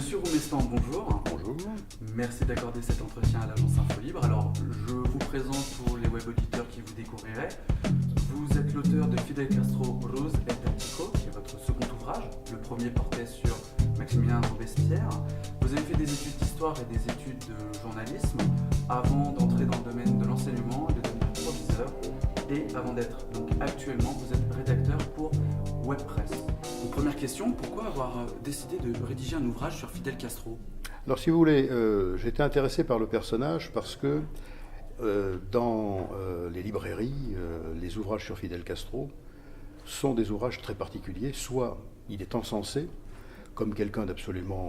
Monsieur Roumestan, bonjour. Bonjour. Merci d'accorder cet entretien à l'agence InfoLibre. Alors, je vous présente pour les web auditeurs qui vous découvriraient. Vous êtes l'auteur de Fidel Castro, Rose et Tático, qui est votre second ouvrage. Le premier portait sur Maximilien Robespierre. Vous avez fait des études d'histoire et des études de journalisme avant d'entrer dans le domaine de l'enseignement, de devenir proviseur. Et avant d'être donc actuellement, vous êtes rédacteur pour WebPress. Donc, première question, pourquoi avoir décidé de rédiger un ouvrage sur Fidel Castro ? Alors, si vous voulez, j'étais intéressé par le personnage parce que dans les librairies, les ouvrages sur Fidel Castro sont des ouvrages très particuliers. Soit il est encensé comme quelqu'un d'absolument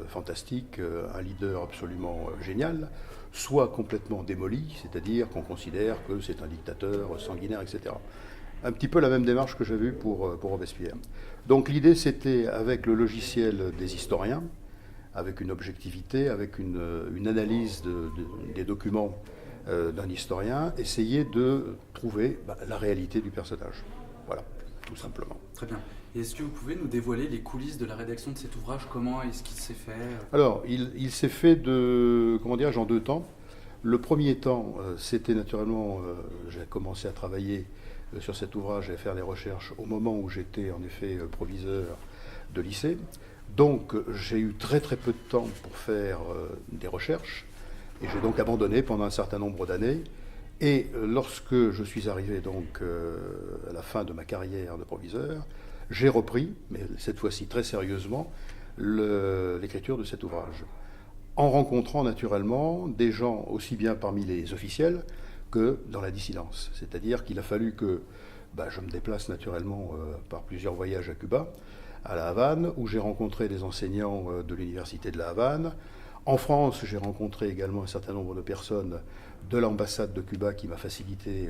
fantastique, un leader absolument génial, soit complètement démoli, c'est-à-dire qu'on considère que c'est un dictateur sanguinaire, etc. Un petit peu la même démarche que j'ai vue pour Robespierre. Donc l'idée, c'était, avec le logiciel des historiens, avec une objectivité, avec une analyse des documents d'un historien, essayer de trouver la réalité du personnage. Voilà, tout simplement. Très bien. Et est-ce que vous pouvez nous dévoiler les coulisses de la rédaction de cet ouvrage ? Comment est-ce qu'il s'est fait ? Alors, il s'est fait en 2 temps. Le premier temps, c'était naturellement, j'ai commencé à travailler sur cet ouvrage et à faire les recherches au moment où j'étais en effet proviseur de lycée. Donc j'ai eu très très peu de temps pour faire des recherches et j'ai donc abandonné pendant un certain nombre d'années. Et lorsque je suis arrivé donc à la fin de ma carrière de proviseur, j'ai repris, mais cette fois-ci très sérieusement, l'écriture de cet ouvrage, en rencontrant naturellement des gens aussi bien parmi les officiels que dans la dissidence. C'est-à-dire qu'il a fallu que je me déplace naturellement par plusieurs voyages à Cuba, à La Havane, où j'ai rencontré des enseignants de l'université de La Havane. En France, j'ai rencontré également un certain nombre de personnes de l'ambassade de Cuba qui m'a facilité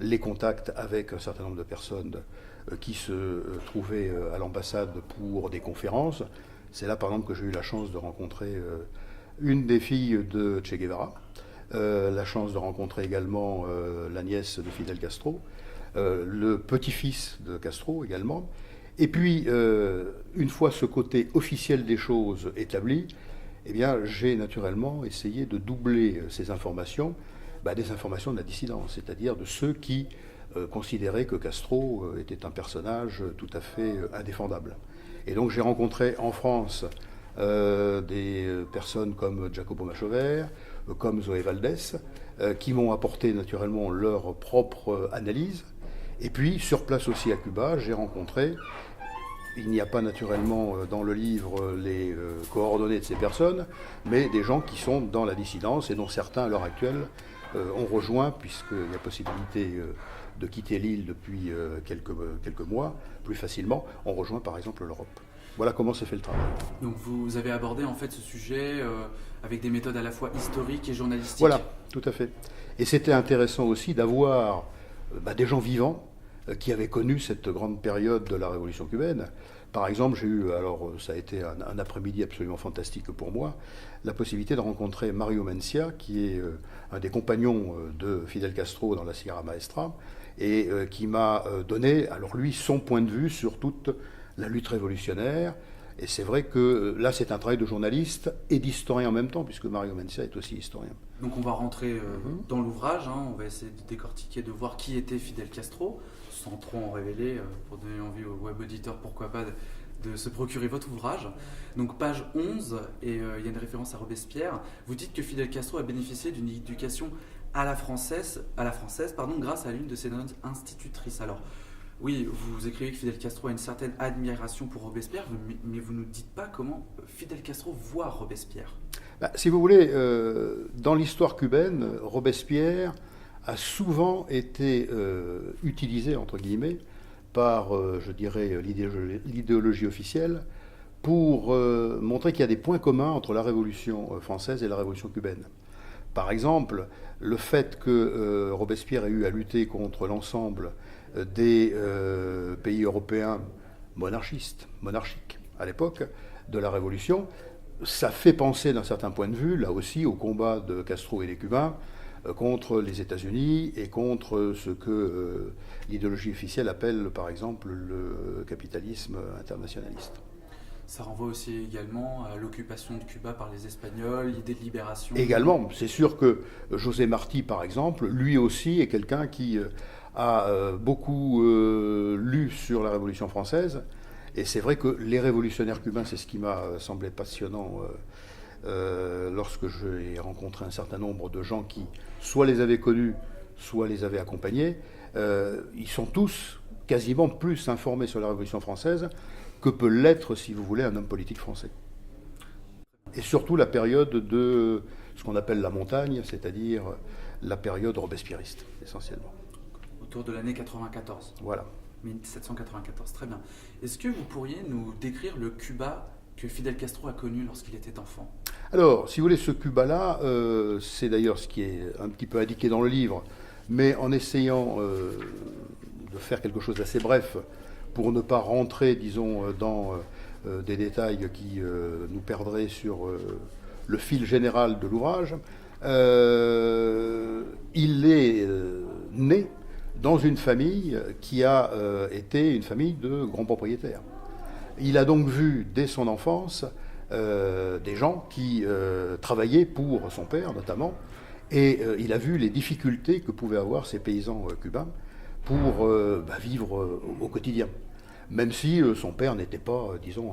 les contacts avec un certain nombre de personnes qui se trouvaient à l'ambassade pour des conférences. C'est là, par exemple, que j'ai eu la chance de rencontrer une des filles de Che Guevara, la chance de rencontrer également la nièce de Fidel Castro, le petit-fils de Castro également. Et puis, une fois ce côté officiel des choses établi, eh bien, j'ai naturellement essayé de doubler ces informations, des informations de la dissidence, c'est-à-dire de ceux qui considéraient que Castro était un personnage tout à fait indéfendable. Et donc j'ai rencontré en France des personnes comme Jacopo Machover, comme Zoé Valdés, qui m'ont apporté naturellement leur propre analyse. Et puis sur place aussi à Cuba, j'ai rencontré, il n'y a pas naturellement dans le livre les coordonnées de ces personnes, mais des gens qui sont dans la dissidence et dont certains à l'heure actuelle ont rejoint, puisqu'il y a possibilité de quitter l'île depuis quelques mois, plus facilement, ont rejoint par exemple l'Europe. Voilà comment s'est fait le travail. Donc vous avez abordé en fait ce sujet avec des méthodes à la fois historiques et journalistiques. Voilà, tout à fait. Et c'était intéressant aussi d'avoir des gens vivants qui avaient connu cette grande période de la Révolution cubaine. Par exemple, j'ai eu, alors ça a été un après-midi absolument fantastique pour moi, la possibilité de rencontrer Mario Mencia, qui est un des compagnons de Fidel Castro dans la Sierra Maestra, et qui m'a donné, alors lui, son point de vue sur toute la lutte révolutionnaire. Et c'est vrai que là, c'est un travail de journaliste et d'historien en même temps, puisque Mario Mencia est aussi historien. Donc on va rentrer dans l'ouvrage, on va essayer de décortiquer, de voir qui était Fidel Castro, sans trop en révéler, pour donner envie aux web auditeurs, pourquoi pas, de se procurer votre ouvrage. Donc page 11, et il y a une référence à Robespierre. Vous dites que Fidel Castro a bénéficié d'une éducation à la française, grâce à l'une de ses institutrices. Alors, oui, vous écrivez que Fidel Castro a une certaine admiration pour Robespierre, mais vous ne nous dites pas comment Fidel Castro voit Robespierre. Si vous voulez, dans l'histoire cubaine, Robespierre a souvent été utilisé, entre guillemets, par, je dirais, l'idéologie officielle pour montrer qu'il y a des points communs entre la Révolution française et la Révolution cubaine. Par exemple, le fait que Robespierre ait eu à lutter contre l'ensemble des pays européens monarchiques à l'époque de la Révolution, ça fait penser d'un certain point de vue, là aussi, au combat de Castro et des Cubains contre les États-Unis et contre ce que l'idéologie officielle appelle, par exemple, le capitalisme internationaliste. Ça renvoie aussi également à l'occupation de Cuba par les Espagnols, l'idée de libération. Également, c'est sûr que José Martí, par exemple, lui aussi est quelqu'un qui a beaucoup lu sur la Révolution française. Et c'est vrai que les révolutionnaires cubains, c'est ce qui m'a semblé passionnant lorsque j'ai rencontré un certain nombre de gens qui soit les avaient connus, soit les avaient accompagnés. Ils sont tous quasiment plus informés sur la Révolution française que peut l'être, si vous voulez, un homme politique français. Et surtout la période de ce qu'on appelle la montagne, c'est-à-dire la période robespierriste, essentiellement. Autour de l'année 94. Voilà. 1794, très bien. Est-ce que vous pourriez nous décrire le Cuba que Fidel Castro a connu lorsqu'il était enfant? Alors, si vous voulez, ce Cuba-là, c'est d'ailleurs ce qui est un petit peu indiqué dans le livre, mais en essayant de faire quelque chose d'assez bref, pour ne pas rentrer, disons, dans des détails qui nous perdraient sur le fil général de l'ouvrage, il est né dans une famille qui a été une famille de grands propriétaires. Il a donc vu, dès son enfance, des gens qui travaillaient pour son père, notamment, et il a vu les difficultés que pouvaient avoir ces paysans cubains pour vivre au quotidien. Même si son père n'était pas, disons,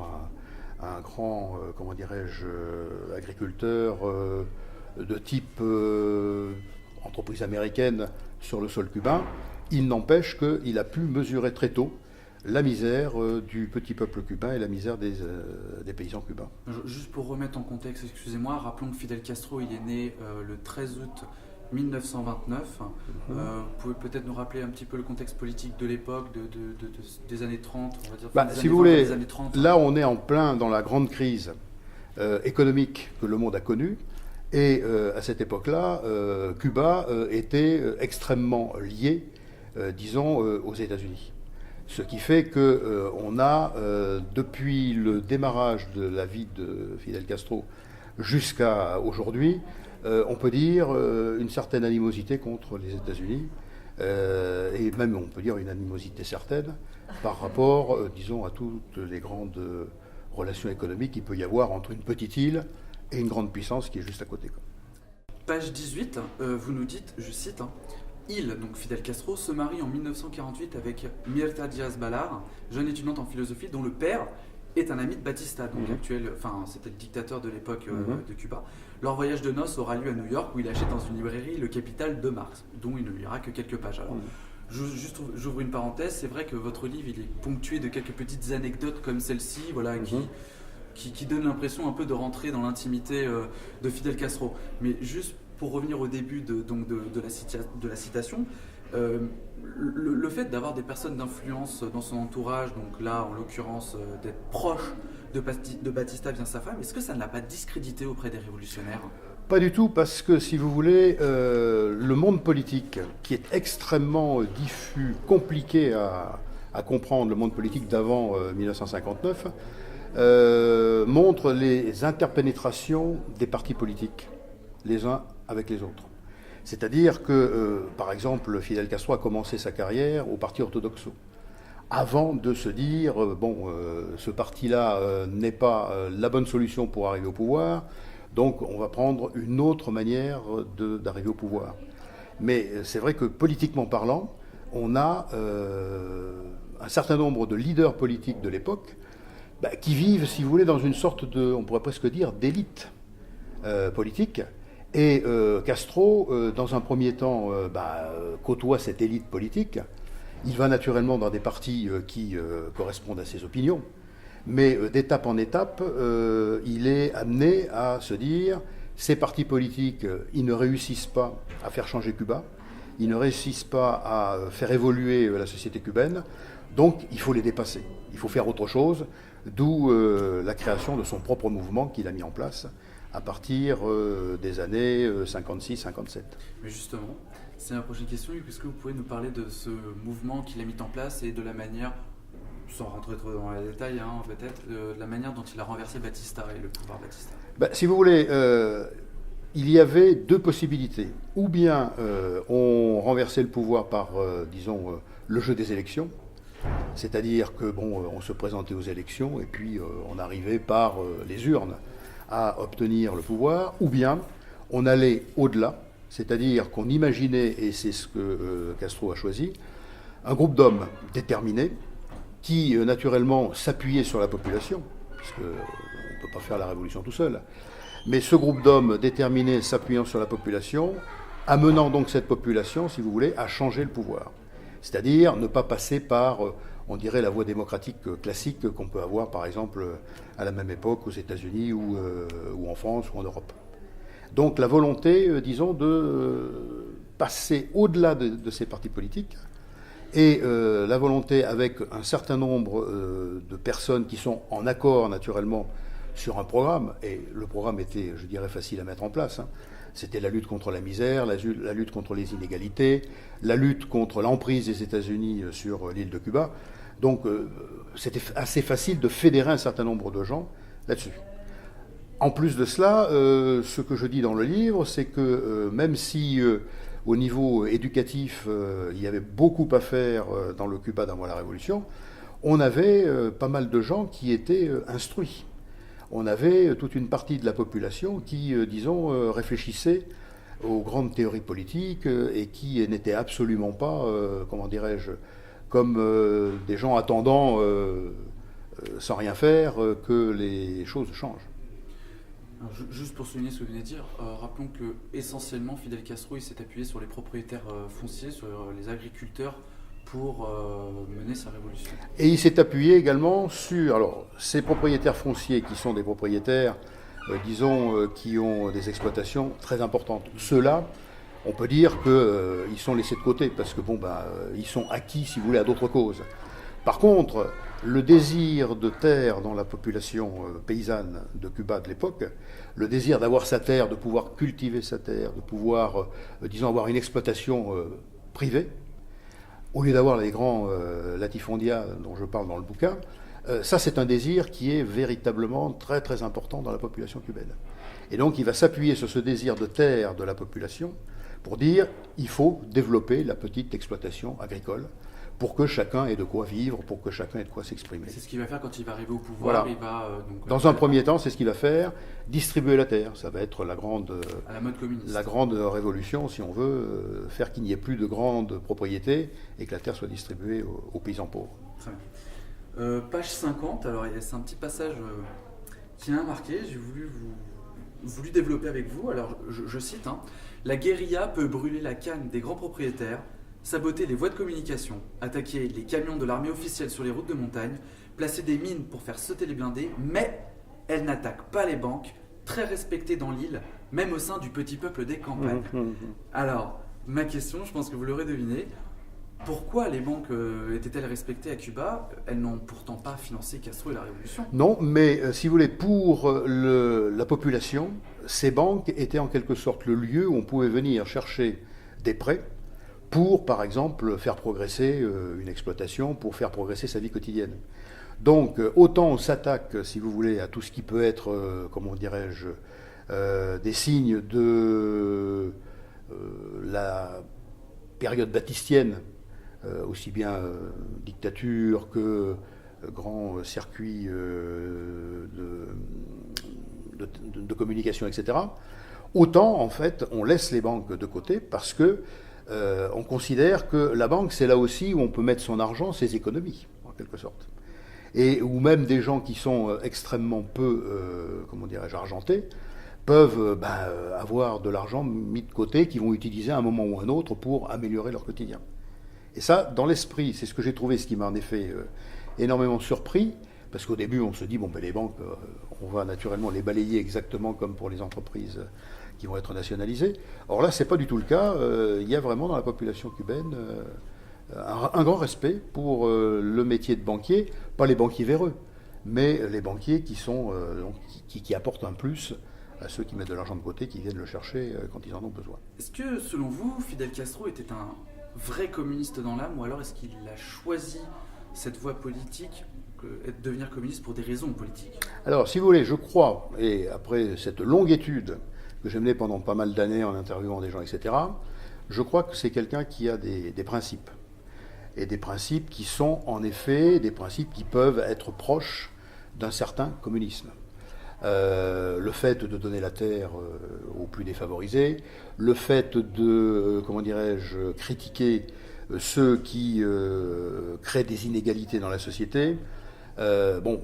un grand, comment dirais-je, agriculteur de type entreprise américaine sur le sol cubain, il n'empêche qu'il a pu mesurer très tôt la misère du petit peuple cubain et la misère des paysans cubains. Juste pour remettre en contexte, excusez-moi, rappelons que Fidel Castro, il est né le 13 août 1929. Vous pouvez peut-être nous rappeler un petit peu le contexte politique de l'époque, des années 30, on va dire. Si vous voulez, là on est en plein dans la grande crise économique que le monde a connue. Et à cette époque-là, Cuba était extrêmement lié, disons, aux États-Unis. Ce qui fait qu'on a, depuis le démarrage de la vie de Fidel Castro jusqu'à aujourd'hui, on peut dire une certaine animosité contre les États-Unis, et même on peut dire une animosité certaine par rapport, disons, à toutes les grandes relations économiques qu'il peut y avoir entre une petite île et une grande puissance qui est juste à côté. Page 18, vous nous dites, je cite, il, donc Fidel Castro, se marie en 1948 avec Mirta Díaz-Balart, jeune étudiante en philosophie dont le père est un ami de Batista, donc c'était le dictateur de l'époque de Cuba. Leur voyage de noces aura lieu à New York où il achète dans une librairie Le Capital de Marx, dont il ne lira que quelques pages. Alors, j'ouvre une parenthèse, c'est vrai que votre livre il est ponctué de quelques petites anecdotes comme celle-ci, voilà, qui donne l'impression un peu de rentrer dans l'intimité de Fidel Castro. Mais juste pour revenir au début de la citation, le fait d'avoir des personnes d'influence dans son entourage, donc là en l'occurrence d'être proche de Batista via sa femme, est-ce que ça ne l'a pas discrédité auprès des révolutionnaires? Pas du tout, parce que si vous voulez, le monde politique, qui est extrêmement diffus, compliqué à comprendre, le monde politique d'avant 1959, montre les interpénétrations des partis politiques, les uns avec les autres. C'est-à-dire que, par exemple, Fidel Castro a commencé sa carrière au Parti Orthodoxo, avant de se dire, ce parti-là n'est pas la bonne solution pour arriver au pouvoir, donc on va prendre une autre manière d'arriver au pouvoir. Mais c'est vrai que politiquement parlant, on a un certain nombre de leaders politiques de l'époque qui vivent, si vous voulez, dans une sorte de, on pourrait presque dire, d'élite politique. Et Castro, dans un premier temps, côtoie cette élite politique. Il va naturellement dans des partis qui correspondent à ses opinions. Mais d'étape en étape, il est amené à se dire, ces partis politiques, ils ne réussissent pas à faire changer Cuba, ils ne réussissent pas à faire évoluer la société cubaine, donc il faut les dépasser, il faut faire autre chose, d'où la création de son propre mouvement qu'il a mis en place à partir des années 56-57. Mais justement, c'est ma prochaine question, est-ce que vous pouvez nous parler de ce mouvement qu'il a mis en place et de la manière, sans rentrer trop dans les détails, peut-être, de la manière dont il a renversé Batista et le pouvoir Batista? Si vous voulez, il y avait deux possibilités. Ou bien on renversait le pouvoir par, disons, le jeu des élections, C'est-à-dire que on se présentait aux élections et puis on arrivait par les urnes à obtenir le pouvoir, ou bien on allait au-delà, c'est-à-dire qu'on imaginait, et c'est ce que Castro a choisi, un groupe d'hommes déterminés qui naturellement s'appuyait sur la population, parce qu'on ne peut pas faire la révolution tout seul, mais ce groupe d'hommes déterminés s'appuyant sur la population, amenant donc cette population, si vous voulez, à changer le pouvoir. C'est-à-dire ne pas passer par, on dirait, la voie démocratique classique qu'on peut avoir, par exemple, à la même époque aux États-Unis ou en France ou en Europe. Donc la volonté, disons, de passer au-delà de ces partis politiques et la volonté avec un certain nombre de personnes qui sont en accord, naturellement, sur un programme, et le programme était, je dirais, facile à mettre en place, hein. C'était la lutte contre la misère, la lutte contre les inégalités, la lutte contre l'emprise des États-Unis sur l'île de Cuba. Donc c'était assez facile de fédérer un certain nombre de gens là-dessus. En plus de cela, ce que je dis dans le livre, c'est que même si au niveau éducatif, il y avait beaucoup à faire dans le Cuba d'avant la Révolution, on avait pas mal de gens qui étaient instruits. On avait toute une partie de la population qui, disons, réfléchissait aux grandes théories politiques et qui n'étaient absolument pas, comment dirais-je, comme des gens attendant, sans rien faire, que les choses changent. Alors, juste pour souligner ce que vous venez de dire, rappelons que essentiellement Fidel Castro il s'est appuyé sur les propriétaires fonciers, sur les agriculteurs pour mener sa révolution. Et il s'est appuyé également sur ces propriétaires fonciers qui sont des propriétaires, disons, qui ont des exploitations très importantes. Ceux-là, on peut dire qu'ils sont laissés de côté parce que ils sont acquis, si vous voulez, à d'autres causes. Par contre, le désir de terre dans la population paysanne de Cuba de l'époque, le désir d'avoir sa terre, de pouvoir cultiver sa terre, de pouvoir, disons, avoir une exploitation privée, au lieu d'avoir les grands latifondia dont je parle dans le bouquin, ça c'est un désir qui est véritablement très très important dans la population cubaine. Et donc il va s'appuyer sur ce désir de terre de la population pour dire il faut développer la petite exploitation agricole pour que chacun ait de quoi vivre, pour que chacun ait de quoi s'exprimer. C'est ce qu'il va faire quand il va arriver au pouvoir. Voilà. Il va, dans un premier temps, c'est ce qu'il va faire, distribuer la terre. Ça va être à la mode communiste. La grande révolution, si on veut, faire qu'il n'y ait plus de grandes propriétés et que la terre soit distribuée aux paysans pauvres. Très bien. Page 50, alors c'est un petit passage qui m'a marqué, j'ai voulu développer avec vous. Alors je cite, hein, la guérilla peut brûler la canne des grands propriétaires, saboter les voies de communication, attaquer les camions de l'armée officielle sur les routes de montagne, placer des mines pour faire sauter les blindés, mais elle n'attaque pas les banques, très respectées dans l'île, même au sein du petit peuple des campagnes. Alors, ma question, je pense que vous l'aurez deviné, pourquoi les banques étaient-elles respectées à Cuba? Elles n'ont pourtant pas financé Castro et la Révolution. Non, mais si vous voulez, pour la population, ces banques étaient en quelque sorte le lieu où on pouvait venir chercher des prêts pour, par exemple, faire progresser une exploitation, pour faire progresser sa vie quotidienne. Donc, autant on s'attaque, si vous voulez, à tout ce qui peut être, comment dirais-je, des signes de la période batistienne, aussi bien dictature que grand circuit de communication, etc. Autant, en fait, on laisse les banques de côté parce que on considère que la banque, c'est là aussi où on peut mettre son argent, ses économies, en quelque sorte. Et où même des gens qui sont extrêmement peu, comment dirais-je, argentés, peuvent avoir de l'argent mis de côté qu'ils vont utiliser à un moment ou un autre pour améliorer leur quotidien. Et ça, dans l'esprit, c'est ce que j'ai trouvé, ce qui m'a en effet énormément surpris, parce qu'au début, on se dit, les banques, on va naturellement les balayer exactement comme pour les entreprises qui vont être nationalisées. Or là, ce n'est pas du tout le cas. Il y a vraiment dans la population cubaine un grand respect pour le métier de banquier, pas les banquiers véreux, mais les banquiers qui sont qui apportent un plus à ceux qui mettent de l'argent de côté, qui viennent le chercher quand ils en ont besoin. Est-ce que, selon vous, Fidel Castro était un vrai communiste dans l'âme, ou alors est-ce qu'il a choisi cette voie politique, devenir communiste pour des raisons politiques? Alors, si vous voulez, je crois, et après cette longue étude que j'ai menée pendant pas mal d'années en interviewant des gens, etc., je crois que c'est quelqu'un qui a des principes. et des principes qui sont en effet des principes qui peuvent être proches d'un certain communisme. Le fait de donner la terre aux plus défavorisés, le fait de, comment dirais-je, critiquer ceux qui créent des inégalités dans la société, bon,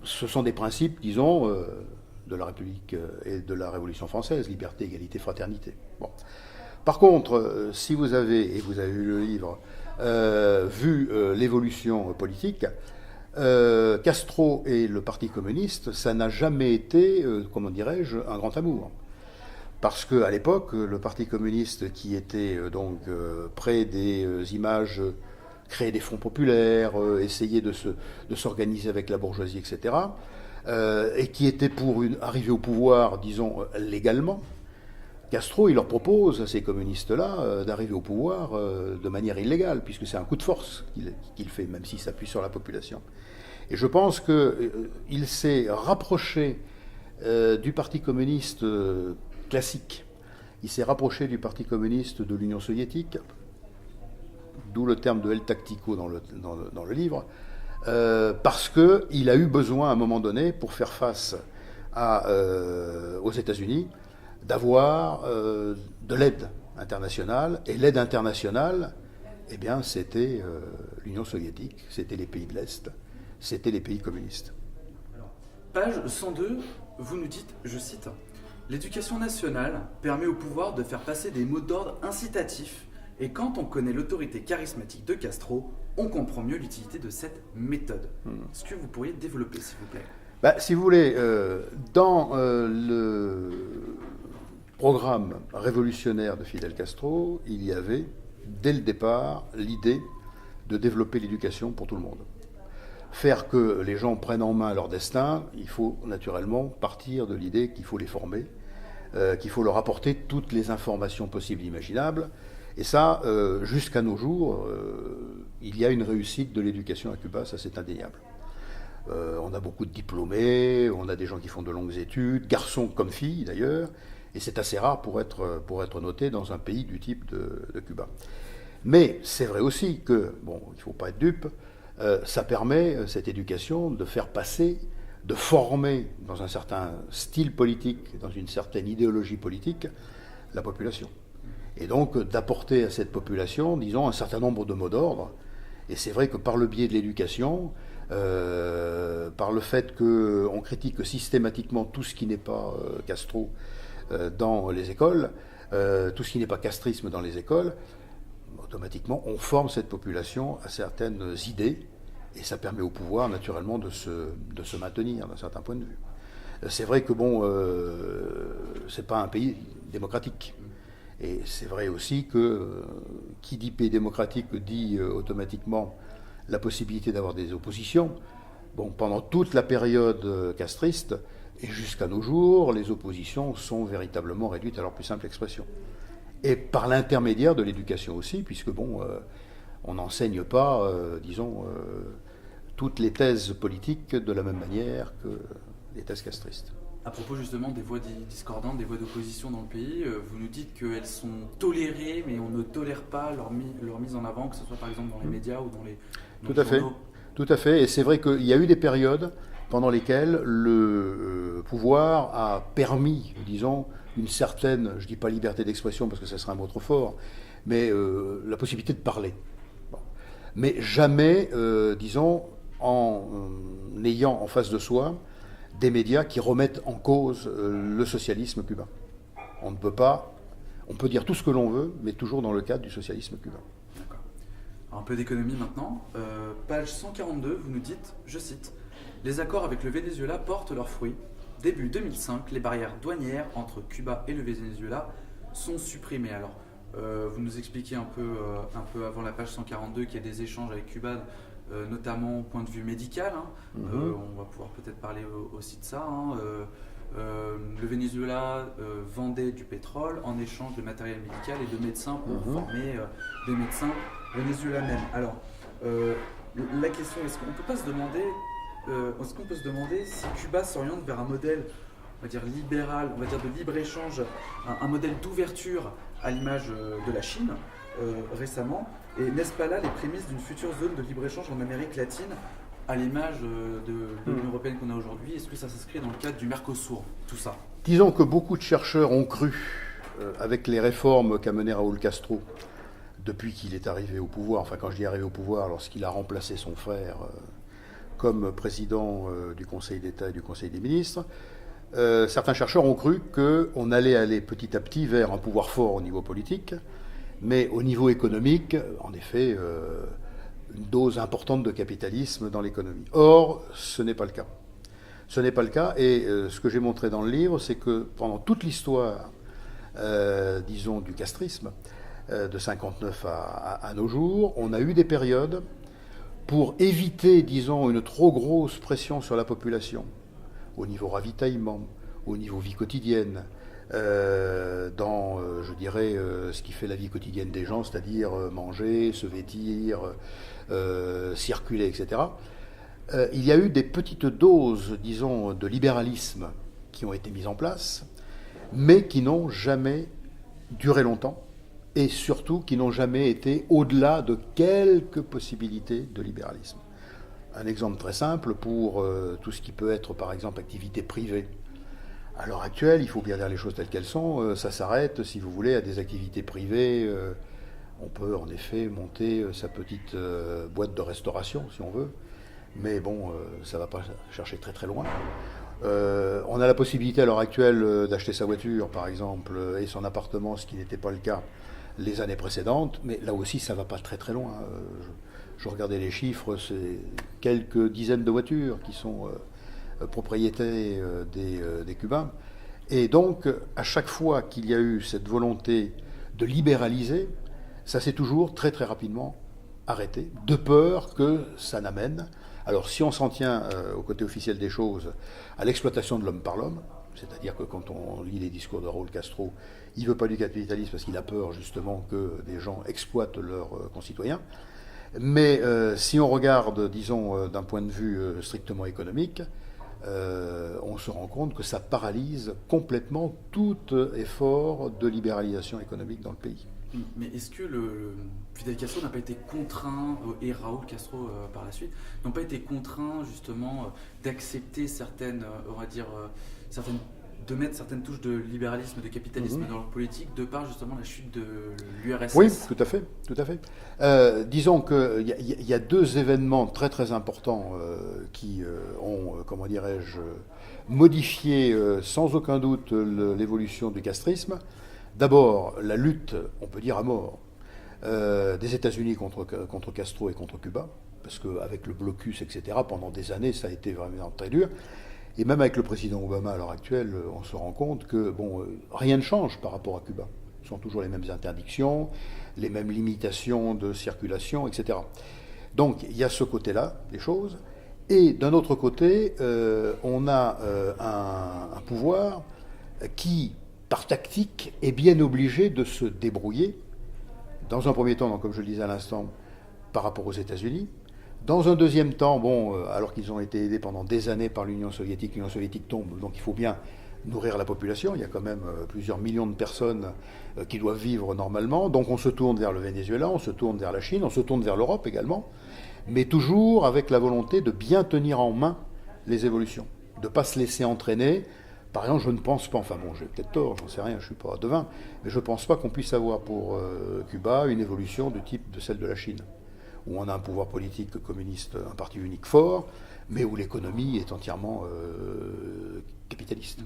ce sont des principes, disons, de la République et de la Révolution française, liberté, égalité, fraternité. Bon. Par contre, si vous avez, et vous avez lu le livre, vu l'évolution politique, Castro et le Parti communiste, ça n'a jamais été, comment dirais-je, un grand amour. Parce qu'à l'époque, le Parti communiste, qui était donc près des images, créer des fronts populaires, essayer de s'organiser avec la bourgeoisie, etc., et qui était pour arriver au pouvoir, disons, légalement, Castro, il leur propose à ces communistes-là d'arriver au pouvoir de manière illégale, puisque c'est un coup de force qu'il fait, même s'il s'appuie sur la population. Et je pense qu'il s'est rapproché du Parti communiste classique. Il s'est rapproché du Parti communiste de l'Union soviétique, d'où le terme de El Tactico dans le livre, parce qu'il a eu besoin à un moment donné, pour faire face aux États-Unis, d'avoir de l'aide internationale. Et l'aide internationale, eh bien, c'était l'Union soviétique, c'était les pays de l'Est, c'était les pays communistes. Alors, page 102, vous nous dites, je cite, « L'éducation nationale permet au pouvoir de faire passer des mots d'ordre incitatifs, et quand on connaît l'autorité charismatique de Castro, on comprend mieux l'utilité de cette méthode. » Est-ce que vous pourriez développer, s'il vous plaît ? Si vous voulez, dans le programme révolutionnaire de Fidel Castro, il y avait, dès le départ, l'idée de développer l'éducation pour tout le monde. Faire que les gens prennent en main leur destin, il faut naturellement partir de l'idée qu'il faut les former, qu'il faut leur apporter toutes les informations possibles et imaginables. Et ça, jusqu'à nos jours, il y a une réussite de l'éducation à Cuba, ça c'est indéniable. On a beaucoup de diplômés, on a des gens qui font de longues études, garçons comme filles d'ailleurs, et c'est assez rare pour être noté dans un pays du type de Cuba. Mais c'est vrai aussi que, bon, il ne faut pas être dupe, ça permet, cette éducation, de faire passer, de former dans un certain style politique, dans une certaine idéologie politique, la population. Et donc d'apporter à cette population, disons, un certain nombre de mots d'ordre. Et c'est vrai que par le biais de l'éducation, par le fait qu'on critique systématiquement tout ce qui n'est pas Castro dans les écoles, tout ce qui n'est pas castrisme dans les écoles, automatiquement on forme cette population à certaines idées et ça permet au pouvoir naturellement de se maintenir d'un certain point de vue. C'est vrai que bon, c'est pas un pays démocratique. Et c'est vrai aussi que qui dit pays démocratique dit automatiquement la possibilité d'avoir des oppositions. Bon, pendant toute la période castriste et jusqu'à nos jours, les oppositions sont véritablement réduites à leur plus simple expression. Et par l'intermédiaire de l'éducation aussi, puisque bon, on n'enseigne pas, disons, toutes les thèses politiques de la même manière que les thèses castristes. À propos justement des voix discordantes, des voix d'opposition dans le pays, vous nous dites qu'elles sont tolérées, mais on ne tolère pas leur mise en avant, que ce soit par exemple dans les médias ou dans les journaux. Tout à fait. Et c'est vrai qu'il y a eu des périodes pendant lesquelles le pouvoir a permis, disons, une certaine, je ne dis pas liberté d'expression parce que ça serait un mot trop fort, mais la possibilité de parler. Bon. Mais jamais, disons, en ayant en face de soi des médias qui remettent en cause le socialisme cubain. On ne peut pas, on peut dire tout ce que l'on veut, mais toujours dans le cadre du socialisme cubain. D'accord. Alors un peu d'économie maintenant. Page 142, vous nous dites, je cite, « Les accords avec le Venezuela portent leurs fruits. Début 2005, les barrières douanières entre Cuba et le Venezuela sont supprimées. » Alors, vous nous expliquez un peu avant la page 142 qu'il y a des échanges avec Cuba, notamment au point de vue médical. On va pouvoir peut-être parler aussi de ça. Le Venezuela vendait du pétrole en échange de matériel médical et de médecins pour former des médecins vénézuéliens même. Alors, la question, est-ce qu'on peut se demander si Cuba s'oriente vers un modèle, on va dire libéral, on va dire de libre-échange, un modèle d'ouverture à l'image de la Chine, récemment. Et n'est-ce pas là les prémices d'une future zone de libre-échange en Amérique latine, à l'image de l'Union européenne qu'on a aujourd'hui? Est-ce que ça s'inscrit dans le cadre du Mercosur, tout ça? Disons que beaucoup de chercheurs ont cru, avec les réformes qu'a mené Raúl Castro, depuis qu'il est arrivé au pouvoir, enfin quand je dis arrivé au pouvoir, lorsqu'il a remplacé son frère comme président du Conseil d'État et du Conseil des ministres, certains chercheurs ont cru qu'on allait aller petit à petit vers un pouvoir fort au niveau politique, mais au niveau économique, en effet, une dose importante de capitalisme dans l'économie. Or, ce n'est pas le cas. Ce n'est pas le cas, et ce que j'ai montré dans le livre, c'est que pendant toute l'histoire, disons, du castrisme, de 59 à nos jours, on a eu des périodes pour éviter, disons, une trop grosse pression sur la population, au niveau ravitaillement, au niveau vie quotidienne, dans, je dirais, ce qui fait la vie quotidienne des gens, c'est-à-dire manger, se vêtir, circuler, etc. Il y a eu des petites doses, disons, de libéralisme qui ont été mises en place, mais qui n'ont jamais duré longtemps, et surtout qui n'ont jamais été au-delà de quelques possibilités de libéralisme. Un exemple très simple pour tout ce qui peut être, par exemple, activité privée. À l'heure actuelle, il faut bien dire les choses telles qu'elles sont, ça s'arrête, si vous voulez, à des activités privées. On peut en effet monter sa petite boîte de restauration, si on veut, mais bon, ça ne va pas chercher très très loin. On a la possibilité à l'heure actuelle d'acheter sa voiture, par exemple, et son appartement, ce qui n'était pas le cas les années précédentes, mais là aussi, ça ne va pas très très loin. Je regardais les chiffres, c'est quelques dizaines de voitures qui sont propriétés des Cubains. Et donc, à chaque fois qu'il y a eu cette volonté de libéraliser, ça s'est toujours très très rapidement arrêté, de peur que ça n'amène. Alors, si on s'en tient au côté officiel des choses, à l'exploitation de l'homme par l'homme, c'est-à-dire que quand on lit les discours de Raúl Castro, il ne veut pas du capitalisme parce qu'il a peur justement que des gens exploitent leurs concitoyens. Mais si on regarde, disons, d'un point de vue strictement économique, on se rend compte que ça paralyse complètement tout effort de libéralisation économique dans le pays. Mais est-ce que Fidel Castro n'a pas été contraint, et Raúl Castro par la suite, n'ont pas été contraints justement d'accepter certaines, on va dire, de mettre certaines touches de libéralisme, de capitalisme dans leur politique, de par justement la chute de l'URSS? Oui, tout à fait, tout à fait. Disons qu'il y a deux événements très très importants qui ont, comment dirais-je, modifié sans aucun doute l'évolution du castrisme. D'abord, la lutte, on peut dire à mort, des États-Unis contre Castro et contre Cuba, parce qu'avec le blocus, etc., pendant des années, ça a été vraiment très dur. Et même avec le président Obama à l'heure actuelle, on se rend compte que bon, rien ne change par rapport à Cuba. Ce sont toujours les mêmes interdictions, les mêmes limitations de circulation, etc. Donc il y a ce côté-là des choses. Et d'un autre côté, on a un pouvoir qui, par tactique, est bien obligé de se débrouiller. Dans un premier temps, donc, comme je le disais à l'instant, par rapport aux États-Unis. Dans un deuxième temps, bon, alors qu'ils ont été aidés pendant des années par l'Union soviétique tombe, donc il faut bien nourrir la population. Il y a quand même plusieurs millions de personnes qui doivent vivre normalement. Donc on se tourne vers le Venezuela, on se tourne vers la Chine, on se tourne vers l'Europe également, mais toujours avec la volonté de bien tenir en main les évolutions, de ne pas se laisser entraîner. Par exemple, je ne pense pas, enfin bon, j'ai peut-être tort, j'en sais rien, je ne suis pas devin, mais je ne pense pas qu'on puisse avoir pour Cuba une évolution du type de celle de la Chine, où on a un pouvoir politique communiste, un parti unique fort, mais où l'économie est entièrement capitaliste.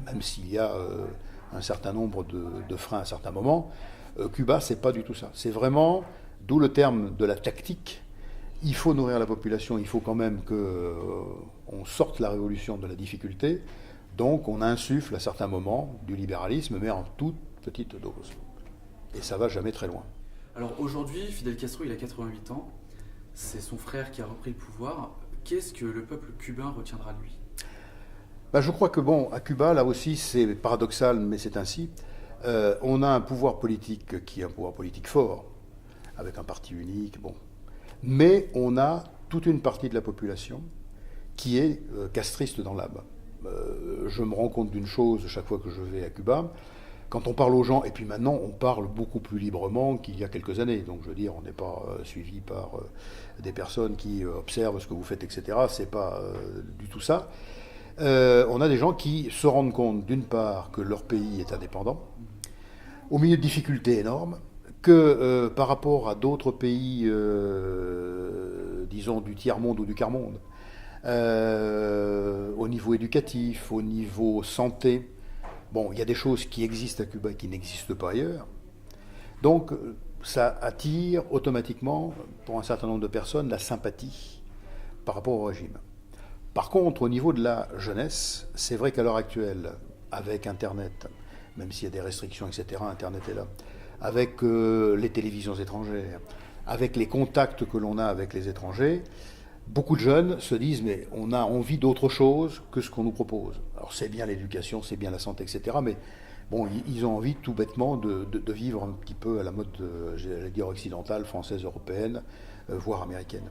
Même s'il y a un certain nombre de freins à certains moments, Cuba, c'est pas du tout ça. C'est vraiment, d'où le terme de la tactique. Il faut nourrir la population, il faut quand même qu'on sorte la révolution de la difficulté. Donc on insuffle à certains moments du libéralisme, mais en toute petite dose. Et ça va jamais très loin. Alors aujourd'hui, Fidel Castro, il a 88 ans. C'est son frère qui a repris le pouvoir. Qu'est-ce que le peuple cubain retiendra de lui? Je crois que bon, à Cuba, là aussi, c'est paradoxal, mais c'est ainsi. On a un pouvoir politique qui est un pouvoir politique fort, avec un parti unique, bon. Mais on a toute une partie de la population qui est castriste dans l'âme. Je me rends compte d'une chose chaque fois que je vais à Cuba. Quand on parle aux gens, et puis maintenant on parle beaucoup plus librement qu'il y a quelques années, donc je veux dire, on n'est pas suivi par des personnes qui observent ce que vous faites, etc. C'est pas du tout ça. On a des gens qui se rendent compte, d'une part, que leur pays est indépendant, au milieu de difficultés énormes, que par rapport à d'autres pays, disons, du tiers-monde ou du quart-monde, au niveau éducatif, au niveau santé, bon, il y a des choses qui existent à Cuba et qui n'existent pas ailleurs. Donc, ça attire automatiquement, pour un certain nombre de personnes, la sympathie par rapport au régime. Par contre, au niveau de la jeunesse, c'est vrai qu'à l'heure actuelle, avec Internet, même s'il y a des restrictions, etc., Internet est là, avec les télévisions étrangères, avec les contacts que l'on a avec les étrangers, beaucoup de jeunes se disent, mais on a envie d'autre chose que ce qu'on nous propose. Alors c'est bien l'éducation, c'est bien la santé, etc., mais bon, ils ont envie tout bêtement de vivre un petit peu à la mode, j'allais dire, occidentale, française, européenne, voire américaine.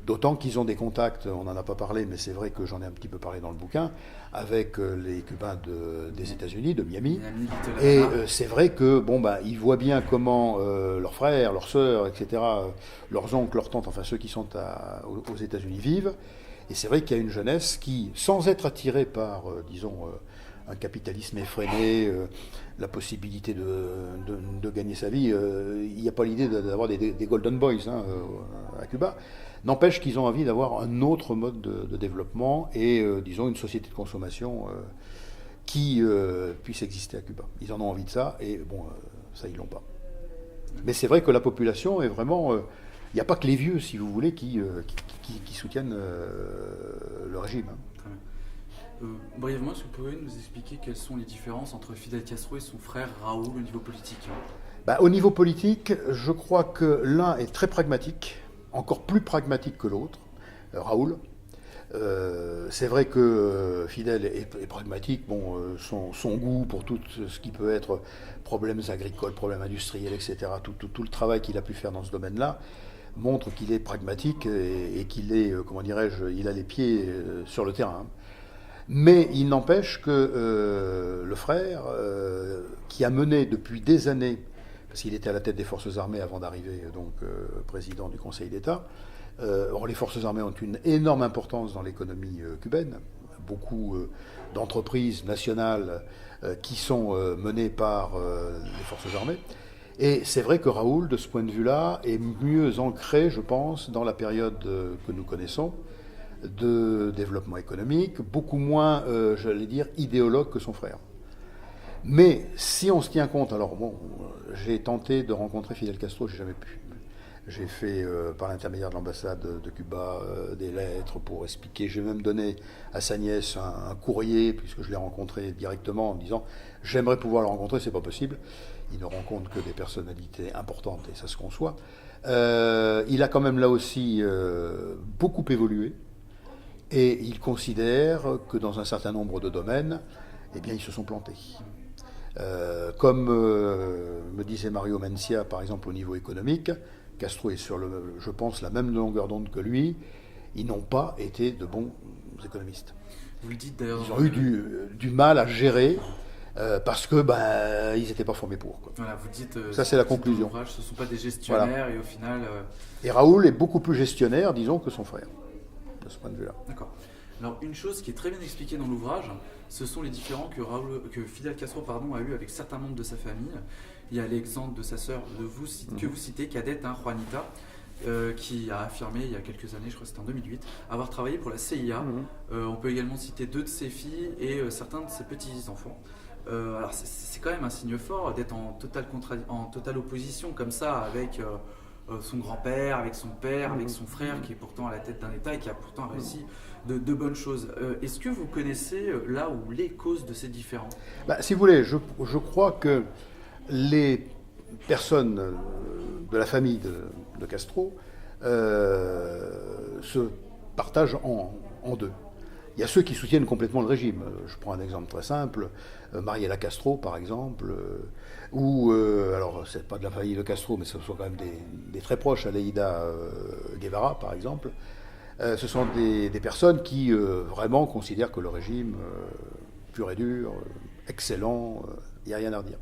D'autant qu'ils ont des contacts, on n'en a pas parlé, mais c'est vrai que j'en ai un petit peu parlé dans le bouquin, avec les Cubains des États-Unis, de Miami. Et c'est vrai que bon, bah, ils voient bien comment leurs frères, leurs sœurs, etc., leurs oncles, leurs tantes, enfin ceux qui sont aux États-Unis vivent. Et c'est vrai qu'il y a une jeunesse qui, sans être attirée par, disons, un capitalisme effréné, la possibilité de gagner sa vie, il n'y a pas l'idée d'avoir des Golden Boys à Cuba. N'empêche qu'ils ont envie d'avoir un autre mode de développement et, disons, une société de consommation qui puisse exister à Cuba. Ils en ont envie de ça et, bon, ça, ils l'ont pas. Mais c'est vrai que la population est vraiment... il n'y a pas que les vieux, si vous voulez, qui soutiennent le régime. Brièvement, est-ce que vous pouvez nous expliquer quelles sont les différences entre Fidel Castro et son frère Raoul au niveau politique ? Bah, au niveau politique, je crois que l'un est très pragmatique, encore plus pragmatique que l'autre, Raoul. C'est vrai que Fidel est pragmatique, bon, son goût pour tout ce qui peut être problèmes agricoles, problèmes industriels, etc., tout le travail qu'il a pu faire dans ce domaine-là, montre qu'il est pragmatique et qu'il est, comment dirais-je, il a les pieds sur le terrain. Mais il n'empêche que le frère, qui a mené depuis des années, parce qu'il était à la tête des forces armées avant d'arriver donc président du Conseil d'État, les forces armées ont une énorme importance dans l'économie cubaine. Beaucoup d'entreprises nationales qui sont menées par les forces armées. Et c'est vrai que Raoul, de ce point de vue-là, est mieux ancré, je pense, dans la période que nous connaissons, de développement économique, beaucoup moins, j'allais dire, idéologue que son frère. Mais si on se tient compte, alors bon, j'ai tenté de rencontrer Fidel Castro, j'ai jamais pu. J'ai fait, par l'intermédiaire de l'ambassade de Cuba, des lettres pour expliquer. J'ai même donné à sa nièce un courrier, puisque je l'ai rencontré directement, en disant « J'aimerais pouvoir le rencontrer, c'est pas possible ». Il ne rencontre que des personnalités importantes, et ça se conçoit. Il a quand même là aussi beaucoup évolué, et il considère que dans un certain nombre de domaines, eh bien, ils se sont plantés. Comme me disait Mario Mencia, par exemple, au niveau économique, Castro est sur, je pense, la même longueur d'onde que lui. Ils n'ont pas été de bons économistes. Vous le dites d'ailleurs. Ils ont eu du mal à gérer parce que ils n'étaient pas formés pour. Quoi. Voilà, vous dites. Ça, c'est la conclusion. Ce ne sont pas des gestionnaires voilà. Et au final. Et Raoul est beaucoup plus gestionnaire, disons, que son frère, de ce point de vue-là. D'accord. Alors, une chose qui est très bien expliquée dans l'ouvrage, ce sont les différends que Fidel Castro a eu avec certains membres de sa famille. Il y a l'exemple de sa sœur que vous citez, cadette, Juanita, qui a affirmé il y a quelques années, je crois que c'était en 2008, avoir travaillé pour la CIA. On peut également citer 2 de ses filles et certains de ses petits-enfants. Alors c'est quand même un signe fort d'être en totale opposition comme ça avec son grand-père, avec son père, avec son frère qui est pourtant à la tête d'un État et qui a pourtant réussi de bonnes choses. Est-ce que vous connaissez là où les causes de ces différends ? Si vous voulez, je crois que les personnes de la famille de Castro se partagent en 2. Il y a ceux qui soutiennent complètement le régime. Je prends un exemple très simple, Mariela Castro par exemple, ou, alors c'est pas de la famille de Castro, mais ce sont quand même des très proches, Aleida Guevara par exemple. Ce sont des personnes qui vraiment considèrent que le régime pur et dur, excellent, il n'y a rien à redire.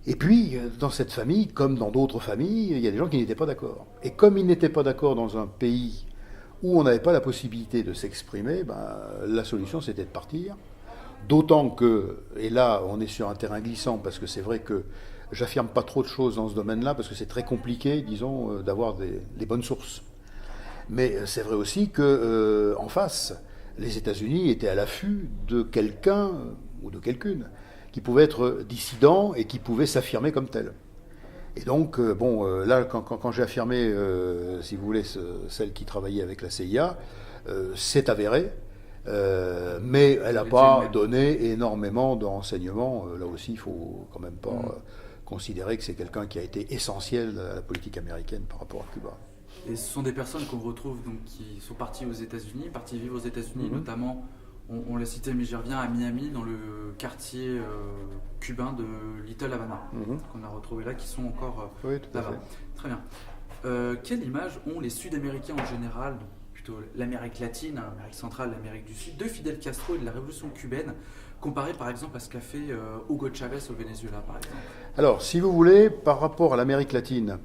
Et puis, dans cette famille, comme dans d'autres familles, il y a des gens qui n'étaient pas d'accord. Et comme ils n'étaient pas d'accord dans un pays où on n'avait pas la possibilité de s'exprimer, la solution c'était de partir. D'autant que, et là on est sur un terrain glissant, parce que c'est vrai que j'affirme pas trop de choses dans ce domaine-là, parce que c'est très compliqué, disons, d'avoir les bonnes sources. Mais c'est vrai aussi que en face, les États-Unis étaient à l'affût de quelqu'un ou de quelqu'une qui pouvait être dissident et qui pouvait s'affirmer comme tel. Et donc, là, quand j'ai affirmé, si vous voulez, celle qui travaillait avec la CIA, c'est avéré, mais elle n'a pas donné énormément de renseignements. Là aussi, il ne faut quand même pas considérer que c'est quelqu'un qui a été essentiel à la politique américaine par rapport à Cuba. Et ce sont des personnes qu'on retrouve donc, qui sont parties aux États-Unis, parties vivre aux États-Unis, notamment, on l'a cité, mais j'y reviens, à Miami, dans le quartier cubain de Little Havana, qu'on a retrouvé là, qui sont encore là-bas. Très bien. Quelle image ont les Sud-Américains en général, donc plutôt l'Amérique latine, l'Amérique centrale, l'Amérique du Sud, de Fidel Castro et de la révolution cubaine, comparé par exemple à ce qu'a fait Hugo Chavez au Venezuela, par exemple? Alors, si vous voulez, par rapport à l'Amérique latine,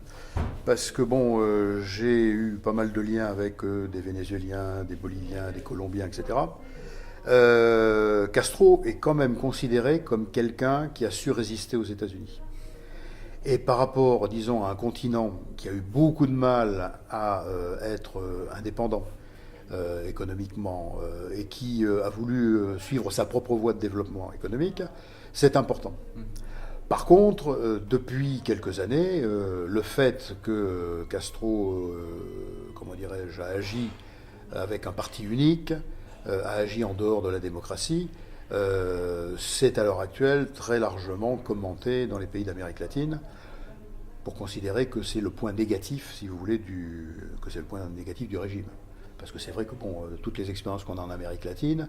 parce que j'ai eu pas mal de liens avec des Vénézuéliens, des Boliviens, des Colombiens, etc. Castro est quand même considéré comme quelqu'un qui a su résister aux États-Unis. Et par rapport, disons, à un continent qui a eu beaucoup de mal à être indépendant économiquement et qui a voulu suivre sa propre voie de développement économique, c'est important. Par contre, depuis quelques années, le fait que Castro, a agi avec un parti unique, a agi en dehors de la démocratie, c'est à l'heure actuelle très largement commenté dans les pays d'Amérique latine pour considérer que c'est le point négatif, si vous voulez, du régime. Parce que c'est vrai que toutes les expériences qu'on a en Amérique latine,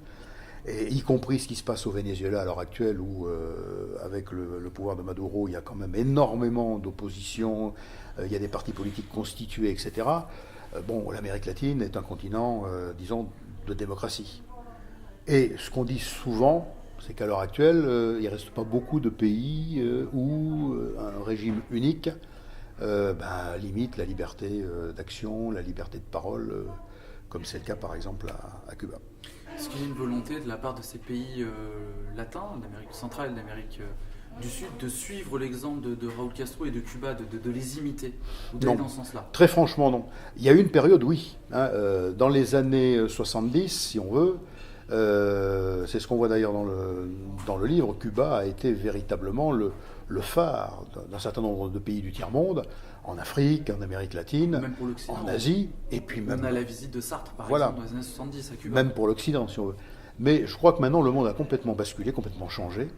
et y compris ce qui se passe au Venezuela à l'heure actuelle, où avec le pouvoir de Maduro, il y a quand même énormément d'opposition, il y a des partis politiques constitués, etc. L'Amérique latine est un continent, disons, de démocratie. Et ce qu'on dit souvent, c'est qu'à l'heure actuelle, il ne reste pas beaucoup de pays où un régime unique limite la liberté d'action, la liberté de parole, comme c'est le cas par exemple à Cuba. Est-ce qu'il y a une volonté de la part de ces pays latins, d'Amérique centrale, d'Amérique du Sud, de suivre l'exemple de Raúl Castro et de Cuba, de les imiter, ou d'aller dans ce sens-là? Très franchement, non. Il y a eu une période, oui. Dans les années 70, si on veut, c'est ce qu'on voit d'ailleurs dans le livre, Cuba a été véritablement le phare d'un certain nombre de pays du tiers-monde, en Afrique, en Amérique latine, même pour l'Occident, en Asie, et puis même... On a la visite de Sartre, par exemple, dans les années 70 à Cuba. Même pour l'Occident, si on veut. Mais je crois que maintenant, le monde a complètement basculé, complètement changé.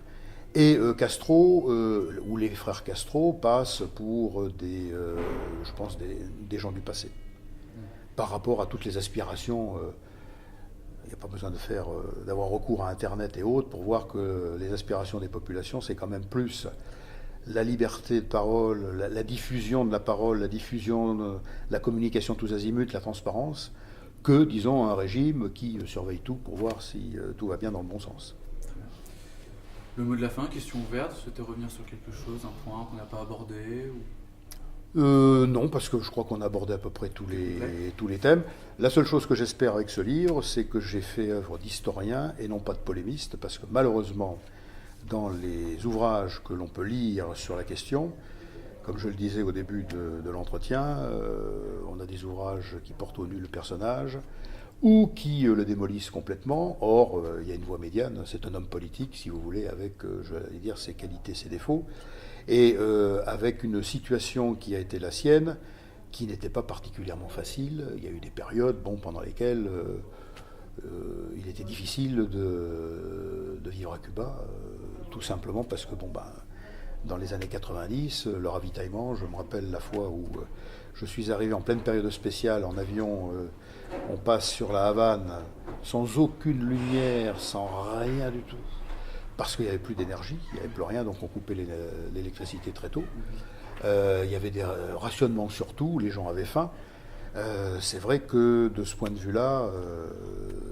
Et Castro, ou les frères Castro, passent pour des gens du passé. Par rapport à toutes les aspirations... Il n'y a pas besoin d'avoir recours à Internet et autres pour voir que les aspirations des populations, c'est quand même plus la liberté de parole, la diffusion de la parole, la diffusion de la communication tous azimuts, la transparence, que, disons, un régime qui surveille tout pour voir si tout va bien dans le bon sens. Le mot de la fin, question ouverte, vous souhaitez revenir sur quelque chose, un point qu'on n'a pas abordé ou... Non, parce que je crois qu'on a abordé à peu près tous les thèmes. La seule chose que j'espère avec ce livre, c'est que j'ai fait œuvre d'historien et non pas de polémiste, parce que malheureusement, dans les ouvrages que l'on peut lire sur la question, comme je le disais au début de l'entretien, on a des ouvrages qui portent au nu le personnage ou qui le démolissent complètement. Or, il y a une voie médiane, c'est un homme politique, si vous voulez, avec, je vais dire, ses qualités, ses défauts. Et avec une situation qui a été la sienne, qui n'était pas particulièrement facile. Il y a eu des périodes pendant lesquelles il était difficile de vivre à Cuba, tout simplement parce que dans les années 90, le ravitaillement, je me rappelle la fois où je suis arrivé en pleine période spéciale en avion, on passe sur la Havane sans aucune lumière, sans rien du tout. Parce qu'il n'y avait plus d'énergie, il n'y avait plus rien, donc on coupait l'électricité très tôt. Il y avait des rationnements surtout, les gens avaient faim. C'est vrai que de ce point de vue-là,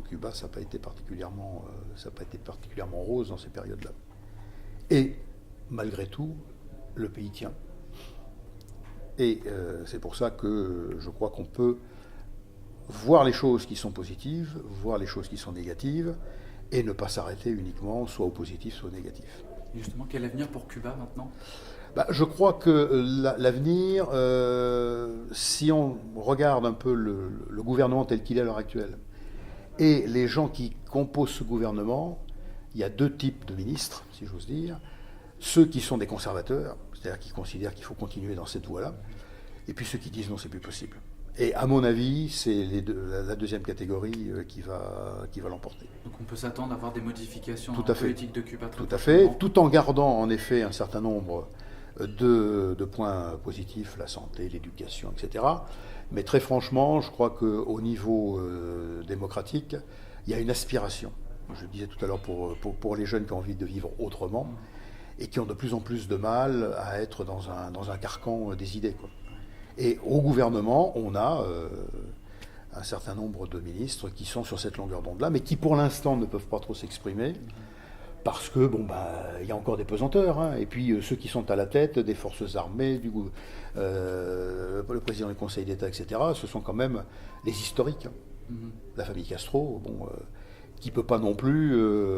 Cuba, ça n'a pas été particulièrement rose dans ces périodes-là. Et malgré tout, le pays tient. Et c'est pour ça que je crois qu'on peut voir les choses qui sont positives, voir les choses qui sont négatives, et ne pas s'arrêter uniquement soit au positif, soit au négatif. Et justement, quel avenir pour Cuba maintenant ? Je crois que l'avenir, si on regarde un peu le gouvernement tel qu'il est à l'heure actuelle, et les gens qui composent ce gouvernement, il y a deux types de ministres, si j'ose dire. Ceux qui sont des conservateurs, c'est-à-dire qui considèrent qu'il faut continuer dans cette voie-là, et puis ceux qui disent non, c'est plus possible. Et à mon avis, c'est la deuxième catégorie qui va l'emporter. Donc on peut s'attendre à avoir des modifications dans la politique de Cuba très prochainement. Tout à fait, tout en gardant en effet un certain nombre de points positifs, la santé, l'éducation, etc. Mais très franchement, je crois qu'au niveau démocratique, il y a une aspiration. Je le disais tout à l'heure pour les jeunes qui ont envie de vivre autrement et qui ont de plus en plus de mal à être dans un carcan des idées, quoi. Et au gouvernement, on a un certain nombre de ministres qui sont sur cette longueur d'onde-là, mais qui pour l'instant ne peuvent pas trop s'exprimer, parce que y a encore des pesanteurs, hein. Et puis ceux qui sont à la tête des forces armées, le président du Conseil d'État, etc., ce sont quand même les historiques. La famille Castro, qui ne peut pas non plus,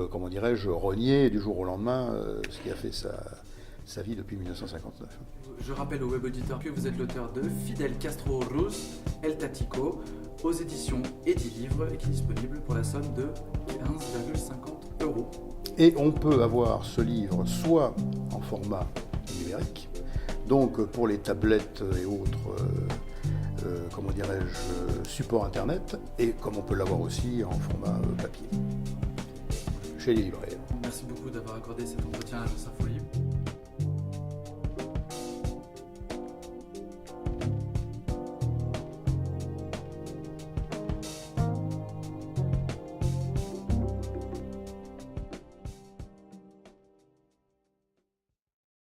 renier du jour au lendemain ce qui a fait sa vie depuis 1959. Je rappelle aux web auditeurs que vous êtes l'auteur de Fidel Castro Ruz, El Tático, aux éditions Edilivre, et qui est disponible pour la somme de 15,50 €. Et on peut avoir ce livre soit en format numérique, donc pour les tablettes et autres support internet, et comme on peut l'avoir aussi en format papier, chez les libraires. Merci beaucoup d'avoir accordé cet entretien à l'Agence Info Libre.